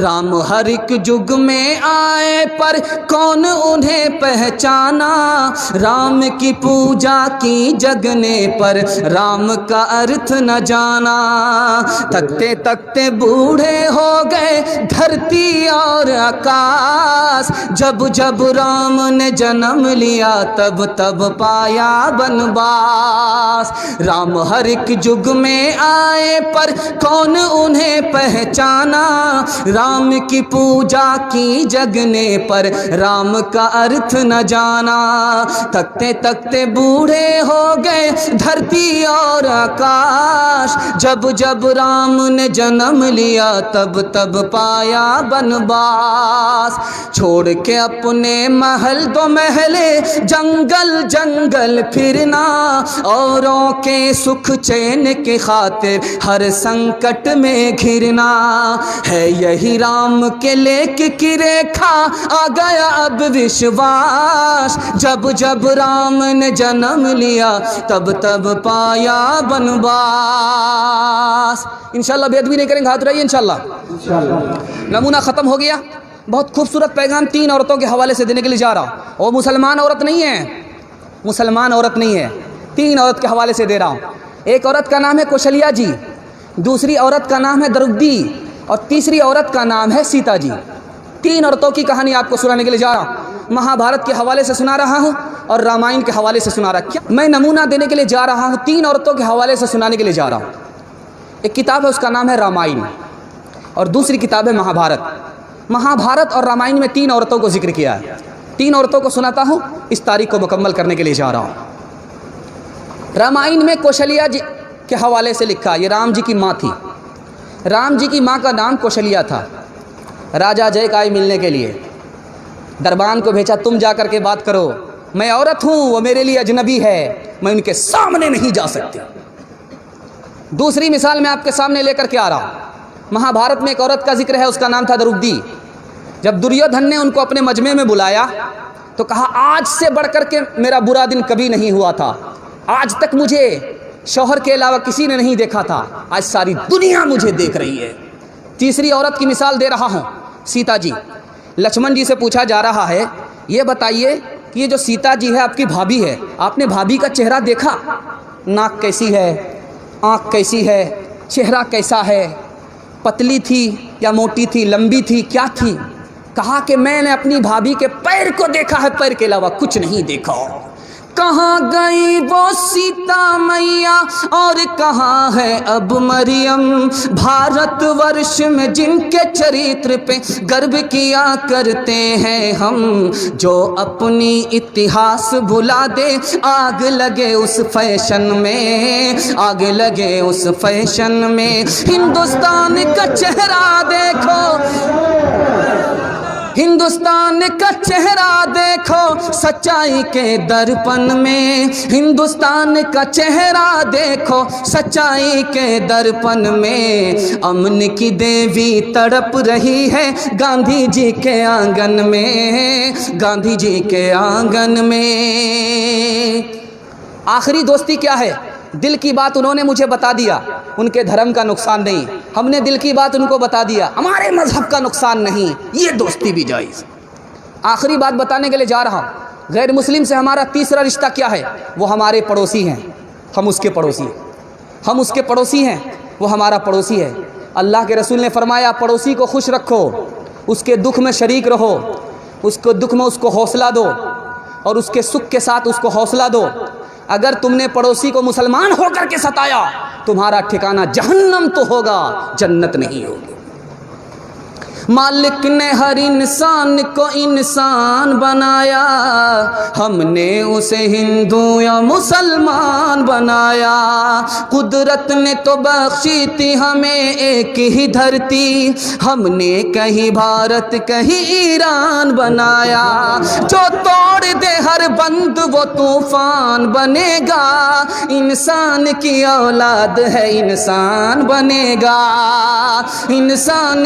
رام ہر ایک جگ میں آئے پر کون انہیں پہچانا، رام کی پوجا کی جگنے پر رام کا ارتھ نہ جانا، تکتے تکتے بوڑھے ہو گئے دھرتی اور آکاش، جب جب رام نے جنم لیا تب تب پایا بنواس، رام ہر ایک جگ میں آئے پر کون انہیں پہچانا، رام کی پوجا کی جگنے پر رام کا ارتھ نہ جانا، تکتے تکتے بوڑھے ہو گئے دھرتی اور آکاش، جب جب رام نے جنم لیا تب تب پایا بنواس، چھوڑ کے اپنے محل دو محلے جنگل جنگل پھرنا، اوروں کے سکھ چین کی خاطر ہر سنکٹ میں گھرنا، ہے یہی رام کے لیک کی ریکھا آ گیا اب وشواس، جب جب رام نے جنم لیا تب تب پایا بنواس۔ انشاءاللہ بے ادبی نہیں کریں گے، ہاتھ اٹھائیے انشاءاللہ۔ نمونہ ختم ہو گیا۔ بہت خوبصورت پیغام 3 عورتوں کے حوالے سے دینے کے لیے جا رہا ہوں، وہ مسلمان عورت نہیں ہے، مسلمان عورت نہیں ہے، 3 عورت کے حوالے سے دے رہا ہوں۔ ایک عورت کا نام ہے کوشلیا جی، دوسری عورت کا نام ہے درودی، اور تیسری عورت کا نام ہے سیتا جی۔ 3 عورتوں کی کہانی آپ کو سنانے کے لیے جا رہا ہوں، مہا بھارت کے حوالے سے سنا رہا ہوں اور رامائن کے حوالے سے سنا رہا ہوں۔ میں نمونہ دینے کے لیے جا رہا ہوں، 3 عورتوں کے حوالے سے سنانے کے لیے جا رہا ہوں۔ ایک کتاب ہے، اس کا نام ہے رامائن، اور دوسری کتاب ہے مہا بھارت۔ مہا بھارت اور رامائن میں 3 عورتوں کو ذکر کیا ہے۔ 3 عورتوں کو سناتا ہوں، اس تاریخ کو مکمل کرنے کے لیے جا رہا ہوں۔ رامائن میں کوشلیا جی کے حوالے سے لکھا، یہ رام جی کی ماں تھی۔ رام جی کی ماں کا نام کوشلیا تھا۔ راجا جے آئے ملنے کے لیے، دربان کو بھیجا، تم جا کر کے بات کرو، میں عورت ہوں، وہ میرے لیے اجنبی ہے، میں ان کے سامنے نہیں جا سکتی۔ دوسری مثال میں آپ کے سامنے لے کر کے آ رہا ہوں۔ مہا بھارت میں ایک عورت کا ذکر ہے، اس کا نام تھا درودی۔ جب دریودھن نے ان کو اپنے مجمع میں بلایا تو کہا، آج سے بڑھ کر کے میرا برا دن کبھی نہیں ہوا تھا، آج تک مجھے شوہر کے علاوہ کسی نے نہیں دیکھا تھا، آج ساری دنیا مجھے دیکھ رہی ہے۔ تیسری عورت کی مثال دے رہا ہوں، سیتا جی۔ لکشمن جی سے پوچھا جا رہا ہے، یہ بتائیے کہ یہ جو سیتا جی ہے آپ کی بھابھی ہے، آپ نے بھابھی کا چہرہ دیکھا؟ ناک کیسی ہے، آنکھ کیسی ہے، چہرہ کیسا ہے، پتلی تھی یا موٹی تھی، لمبی تھی، کیا تھی؟ کہا کہ میں نے اپنی بھابھی کے پیر کو دیکھا ہے، پیر کے علاوہ کچھ نہیں دیکھا۔ کہاں گئی وہ سیتا میاں اور کہاں ہے اب مریم، بھارت ورش میں جن کے چریتر پہ گرو کیا کرتے ہیں ہم، جو اپنی اتہاس بھلا دے، آگ لگے اس فیشن میں، آگ لگے اس فیشن میں، ہندوستان کا چہرہ دیکھو، ہندوستان کا چہرہ دیکھو سچائی کے درپن میں، ہندوستان کا چہرہ دیکھو سچائی کے درپن میں، امن کی دیوی تڑپ رہی ہے گاندھی جی کے آنگن میں، گاندھی جی کے آنگن میں۔ آخری دوستی کیا ہے؟ دل کی بات انہوں نے مجھے بتا دیا، ان کے دھرم کا نقصان نہیں، ہم نے دل کی بات ان کو بتا دیا، ہمارے مذہب کا نقصان نہیں، یہ دوستی بھی جائز۔ آخری بات بتانے کے لیے جا رہا ہوں، غیر مسلم سے ہمارا تیسرا رشتہ کیا ہے؟ وہ ہمارے پڑوسی ہیں، ہم اس کے پڑوسی ہیں، ہم اس کے پڑوسی ہیں، وہ ہمارا پڑوسی ہے۔ اللہ کے رسول نے فرمایا، پڑوسی کو خوش رکھو، اس کے دکھ میں شریک رہو، اس کو دکھ میں اس کو حوصلہ دو، اور اس کے سکھ کے ساتھ اس کو حوصلہ دو۔ اگر تم نے پڑوسی کو مسلمان ہو کر کے ستایا، تمہارا ٹھکانہ جہنم تو ہوگا، جنت نہیں ہوگی۔ مالک نے ہر انسان کو انسان بنایا، ہم نے اسے ہندو یا مسلمان بنایا، قدرت نے تو بخشی تھی ہمیں ایک ہی دھرتی، ہم نے کہیں بھارت کہیں ایران بنایا، جو توڑ دے ہر بند وہ طوفان بنے گا، انسان کی اولاد ہے انسان بنے گا، انسان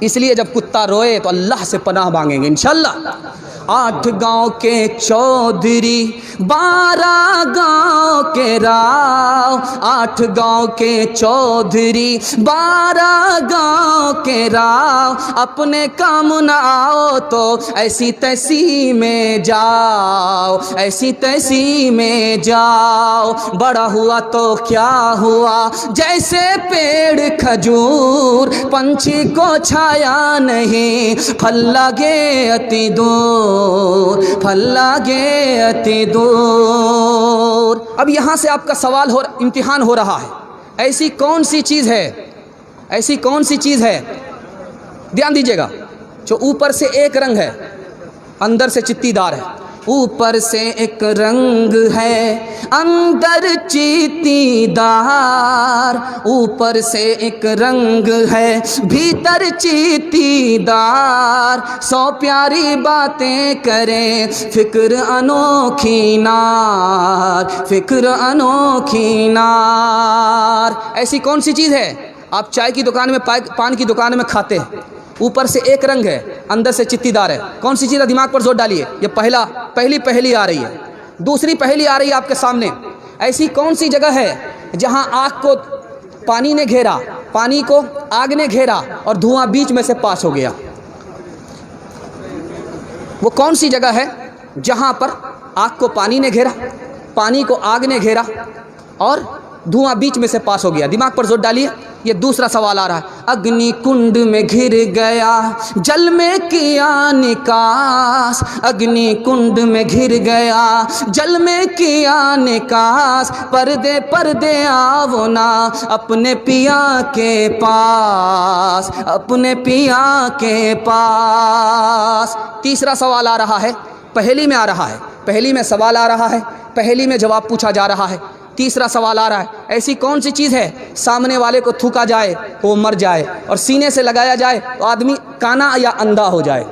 اس لیے جب کتا روئے تو اللہ سے پناہ مانگیں گے انشاءاللہ۔ 8 گاؤں کے چودھری 12 گاؤں کے راؤ، 8 گاؤں کے چودھری 12 گاؤں کے راؤ، اپنے کام نہ آؤ تو ایسی تیسی میں جاؤ، ایسی تیسی میں جاؤ۔ بڑا ہوا تو کیا ہوا جیسے پیڑ کھجور، پنچھی کو چھایا نہیں، پھل لگے اتی دور، پھل لگے اتی دور۔ اب یہاں سے آپ کا سوال امتحان ہو رہا ہے، ایسی کون سی چیز ہے، ایسی کون سی چیز ہے، دھیان دیجیے گا، جو اوپر سے ایک رنگ ہے اندر سے چتی دار ہے۔ اوپر سے ایک رنگ ہے اندر چیتی دار، اوپر سے ایک رنگ ہے بھیتر چیتی دار، 100 پیاری باتیں کریں فکر انوکھی نار، فکر انوکھی نار۔ ایسی کون سی چیز ہے؟ آپ چائے کی دکان میں، پان کی دکان میں کھاتے ہیں، اوپر سے ایک رنگ ہے اندر سے چتی دار ہے، کون سی چیز ہے؟ دماغ پر زور ڈالیے، یہ پہلی آ رہی ہے۔ دوسری پہلی آ رہی ہے آپ کے سامنے، ایسی کون سی جگہ ہے جہاں آگ کو پانی نے گھیرا، پانی کو آگ نے گھیرا اور دھواں بیچ میں سے پاس ہو گیا؟ وہ کون سی جگہ ہے جہاں پر آگ کو پانی نے گھیرا، پانی کو آگ نے گھیرا اور دھواں بیچ میں سے پاس ہو گیا؟ دماغ پر زور ڈالیے، یہ دوسرا سوال آ رہا ہے۔ اگنی کنڈ میں گر گیا جل میں کیا نکاس، اگنی کنڈ میں گر گیا جل میں کیا نکاس، پردے پردے آو نا اپنے پیا کے پاس، اپنے پیا کے پاس۔ تیسرا سوال آ رہا ہے، پہلی میں آ رہا ہے، پہلی میں سوال آ رہا ہے، پہلی میں جواب پوچھا جا رہا ہے، تیسرا سوال آ رہا ہے، ایسی کون سی چیز ہے سامنے والے کو تھوکا جائے تو وہ مر جائے اور سینے سے لگایا جائے تو آدمی کانا یا اندھا ہو جائے،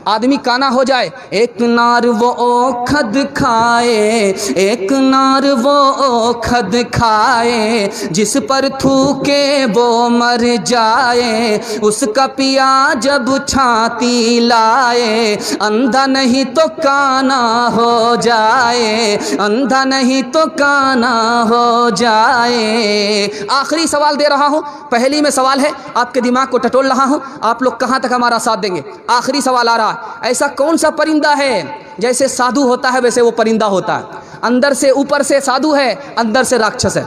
آدمی کانا ہو جائے؟ ایک نار وہ اوکھد کھائے، ایک نار وہ اوکھد کھائے، جس پر تھوکے وہ مر جائے، اس کا پیا جب چھاتی لائے، اندھا نہیں تو کانا ہو جائے، اندھا نہیں تو کانا ہو جائے۔ آخری سوال دے رہا ہوں، پہلی میں سوال ہے، آپ کے دماغ کو ٹٹول رہا ہوں، آپ لوگ کہاں تک ہمارا ساتھ دیں گے؟ آخری سوال آ رہا ہے، ایسا کون سا پرندہ ہے جیسے سادھو ہوتا ہے ویسے وہ پرندہ ہوتا ہے، اندر سے اوپر سے سادھو ہے، اندر سے راکشس ہے،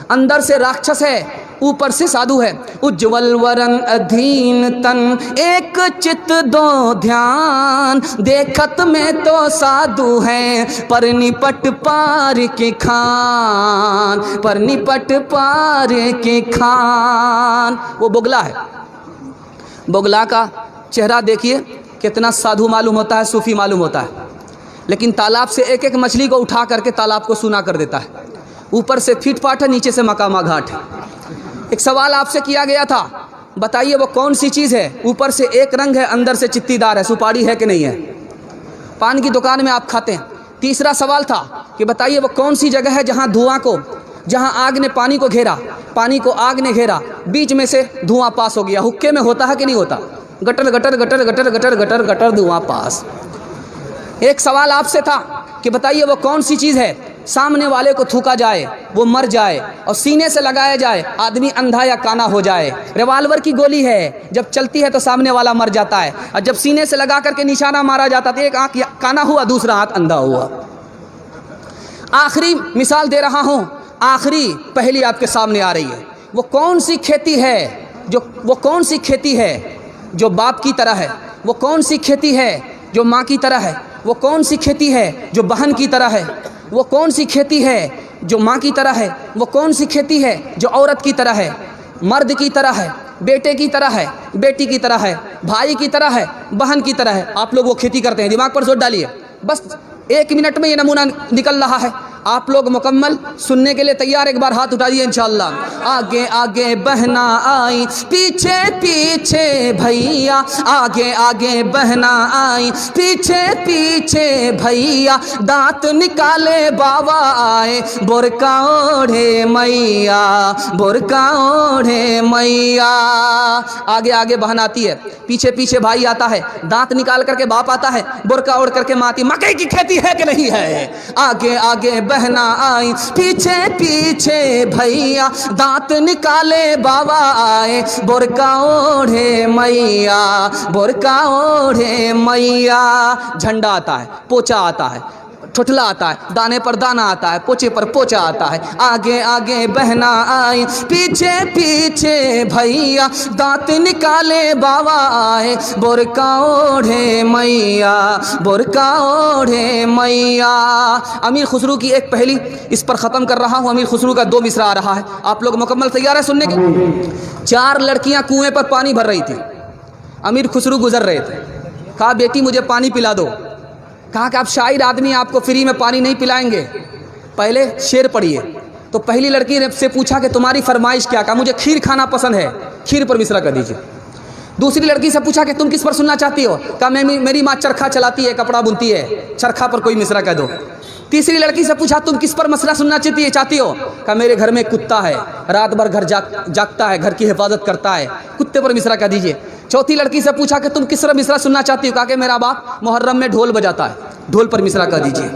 اندر سے راکشس ہے، اوپر سے سادھو ہے۔ اجول ورن ادھین تن ایک چت دو دھیان، دیکھت میں تو سادھو ہے پر نپٹ پار کے کھان، پر نپٹ پار کے کھان۔ وہ بگلا ہے، بگلا کا چہرہ دیکھیے کتنا سادھو معلوم ہوتا ہے، صوفی معلوم ہوتا ہے، لیکن تالاب سے ایک ایک مچھلی کو اٹھا کر کے تالاب کو سونا کر دیتا ہے، اوپر سے فیٹ پاٹ ہے، نیچے سے مقامہ گھاٹ ہے۔ ایک سوال آپ سے کیا گیا تھا، بتائیے وہ کون سی چیز ہے؟ اوپر سے ایک رنگ ہے اندر سے چتی دار ہے، سپاڑی ہے کہ نہیں ہے؟ پان کی دکان میں آپ کھاتے ہیں۔ تیسرا سوال تھا کہ بتائیے وہ کون سی جگہ ہے جہاں دھواں کو، جہاں آگ نے پانی کو گھیرا، پانی کو آگ نے گھیرا، بیچ میں سے دھواں پاس ہو گیا؟ حکے میں ہوتا ہے کہ نہیں ہوتا؟ Gutter gutter gutter gutter gutter gutter gutter دھواں پاس۔ ایک سوال آپ سے تھا کہ بتائیے وہ کون سی چیز ہے سامنے والے کو تھوکا جائے وہ مر جائے اور سینے سے لگایا جائے آدمی اندھا یا کانا ہو جائے؟ ریوالور کی گولی ہے، جب چلتی ہے تو سامنے والا مر جاتا ہے، اور جب سینے سے لگا کر کے نشانہ مارا جاتا تو ایک آنکھ کانا ہوا دوسرا آنکھ اندھا ہوا۔ آخری مثال دے رہا ہوں، آخری پہلی آپ کے سامنے آ رہی ہے، وہ کون سی کھیتی ہے وہ کون سی کھیتی ہے جو باپ کی طرح ہے؟ وہ کون سی کھیتی ہے جو ماں کی طرح ہے؟ وہ کون سی کھیتی ہے جو بہن کی طرح ہے؟ وہ کون سی کھیتی ہے جو ماں کی طرح ہے؟ وہ کون سی کھیتی ہے جو عورت کی طرح ہے، مرد کی طرح ہے، بیٹے کی طرح ہے، بیٹی کی طرح ہے، بھائی کی طرح ہے، بہن کی طرح ہے؟ آپ لوگ وہ کھیتی کرتے ہیں، دماغ پر زور ڈالیے، بس 1 منٹ میں یہ نمونہ نکل رہا ہے۔ آپ لوگ مکمل سننے کے لیے تیار؟ ایک بار ہاتھ اٹھائیے انشاءاللہ. آگے آگے بہنا آئی پیچھے پیچھے بھیا، آگے آگے بہنا آئی پیچھے پیچھے بھیا، دانت نکالے بابا آئے برقع اوڑھے میاں، برقع اوڑھے میاں. آگے آگے بہن آتی ہے، پیچھے پیچھے بھائی آتا ہے، دانت نکال کر کے باپ آتا ہے، برقع اوڑھ کر کے ماں آتی. مکئی کی کھیتی ہے کہ نہیں ہے؟ آگے آگے بہنا آئی پیچھے پیچھے بھیا، دانت نکالے بابا آئے برقع اوڑھے میاں، برقع اوڑھے میاں. جھنڈا آتا ہے، پوچا آتا ہے، ٹھٹلا آتا ہے، دانے پر دانا آتا ہے، پوچے پر پوچا آتا ہے. آگے آگے بہنا آئی پیچھے پیچھے بھیا، دانت نکالے بابا آئے برقع اوڑھے میاں، برقع اوڑھے میاں. امیر خسرو کی ایک پہلی اس پر ختم کر رہا ہوں. امیر خسرو کا 2 مصرع آ رہا ہے. آپ لوگ مکمل تیار ہے سننے کے؟ 4 لڑکیاں کنویں پر پانی بھر رہی تھی. امیر خسرو گزر رہے تھے. کہا بیٹی مجھے پانی پلا دو. کہا کہ آپ شاعر آدمی، آپ کو فری میں پانی نہیں پلائیں گے، پہلے شعر پڑھیے. تو پہلی لڑکی نے سے پوچھا کہ تمہاری فرمائش کیا؟ کہا مجھے کھیر کھانا پسند ہے، کھیر پر مصرع کر دیجیے. دوسری لڑکی سے پوچھا کہ تم کس پر سننا چاہتی ہو؟ کہا میری ماں چرخا چلاتی ہے، کپڑا بنتی ہے، چرخا پر کوئی مصرع کہہ دو. تیسری لڑکی سے پوچھا تم کس پر مصرع سننا چاہتی ہو؟ کہا میرے گھر میں کتا ہے، رات بھر گھر جاگتا ہے، گھر کی حفاظت کرتا ہے، کتے پر مصرع کہہ دیجیے. چوتھی لڑکی سے پوچھا کہ تم کس پر مصرع سننا چاہتی ہو؟ کہا کہ میرا باپ محرم میں ڈھول بجاتا ہے، ڈھول پر مصرع کہہ دیجیے.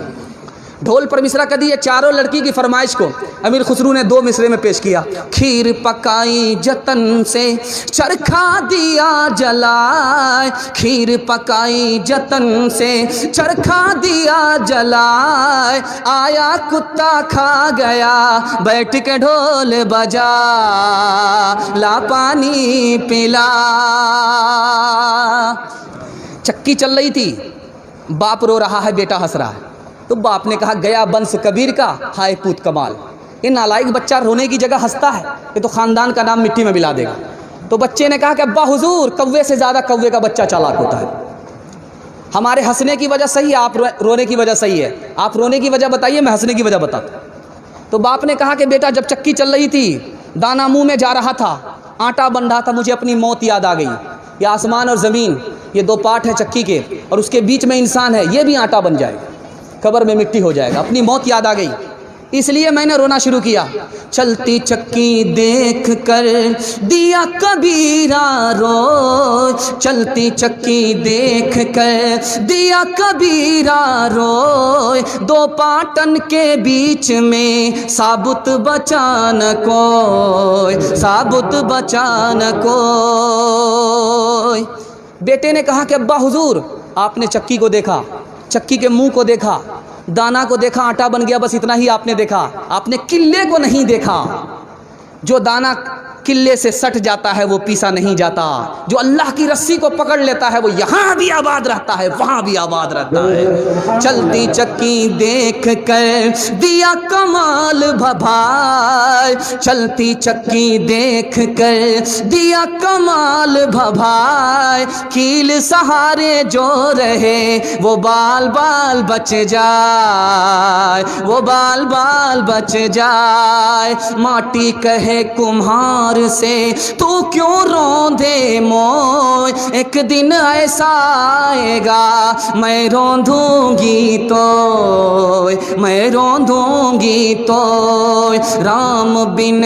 ڈھول پر مصرع کہہ دیے. چاروں لڑکی کی فرمائش کو امیر خسرو نے 2 مصرے میں پیش کیا. کھیر پکائی جتن سے چرخا دیا جلائے، کھیر پکائی جتن سے چرخا دیا جلائے، آیا کتا کھا گیا بیٹھ کے ڈھول بجا، لا پانی پلا. چکی چل رہی تھی، باپ رو رہا ہے، بیٹا ہنس رہا ہے. تو باپ نے کہا گیا بنس کبیر کا ہائے پوت کمال. یہ نالائق بچہ رونے کی جگہ ہنستا ہے، یہ تو خاندان کا نام مٹی میں ملا دے گا. تو بچے نے کہا کہ ابا حضور، کوے سے زیادہ کوے کا بچہ چالاک ہوتا ہے. ہمارے ہنسنے کی وجہ صحیح ہے، آپ رونے کی وجہ صحیح ہے. آپ رونے کی وجہ بتائیے، میں ہنسنے کی وجہ بتاتا ہوں. تو باپ نے کہا کہ بیٹا جب چکی چل رہی تھی، دانا منہ میں جا رہا تھا، آٹا بن رہا تھا، مجھے اپنی موت یاد آ گئی. یہ آسمان اور زمین، یہ 2 پارٹ ہیں چکی کے، اور اس کے بیچ میں انسان ہے، یہ بھی آٹا بن جائے گا، قبر میں مٹی ہو جائے گا. اپنی موت یاد آ گئی، اس لیے میں نے رونا شروع کیا. چلتی چکی دیکھ کر دیا کبیرہ روئے، چلتی چکی دیکھ کر دیا کبیرہ روئے، 2 پاٹن کے بیچ میں ثابت بچا نہ کوئی، ثابت بچا نہ کوئی. بیٹے نے کہا کہ ابا حضور، آپ نے چکی کو دیکھا، چکی کے منہ کو دیکھا، دانا کو دیکھا، آٹا بن گیا، بس اتنا ہی آپ نے دیکھا. آپ نے قلے کو نہیں دیکھا. جو دانا قلے سے سٹ جاتا ہے وہ پیسا نہیں جاتا. جو اللہ کی رسی کو پکڑ لیتا ہے وہ یہاں بھی آباد رہتا ہے، وہاں بھی آباد رہتا ہے. چلتی چکی دیکھ کر دیا کمال بھبھائے، چلتی چکی دیکھ کر دیا کمال بھبھائے، کیل سہارے جو رہے وہ بال بال بچ جائے، وہ بال بال بچ جائے. ماٹی کہے کمہار سے تو کیوں روندے موئے، ایک دن ایسا آئے گا میں روندوں گی تو، میں روندوں گی تو. رام بن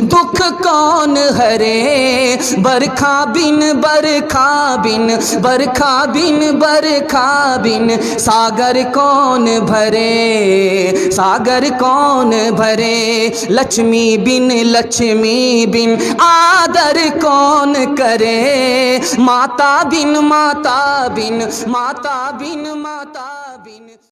دکھ کون ہرے، برکھا بن برکھا بن برکھا بن برکھا بن، ساگر کون بھرے، ساگر کون بھرے. لچھمی بن آدر کون کرے، ماتا بن ماتا بن ماتا بن ماتا بن.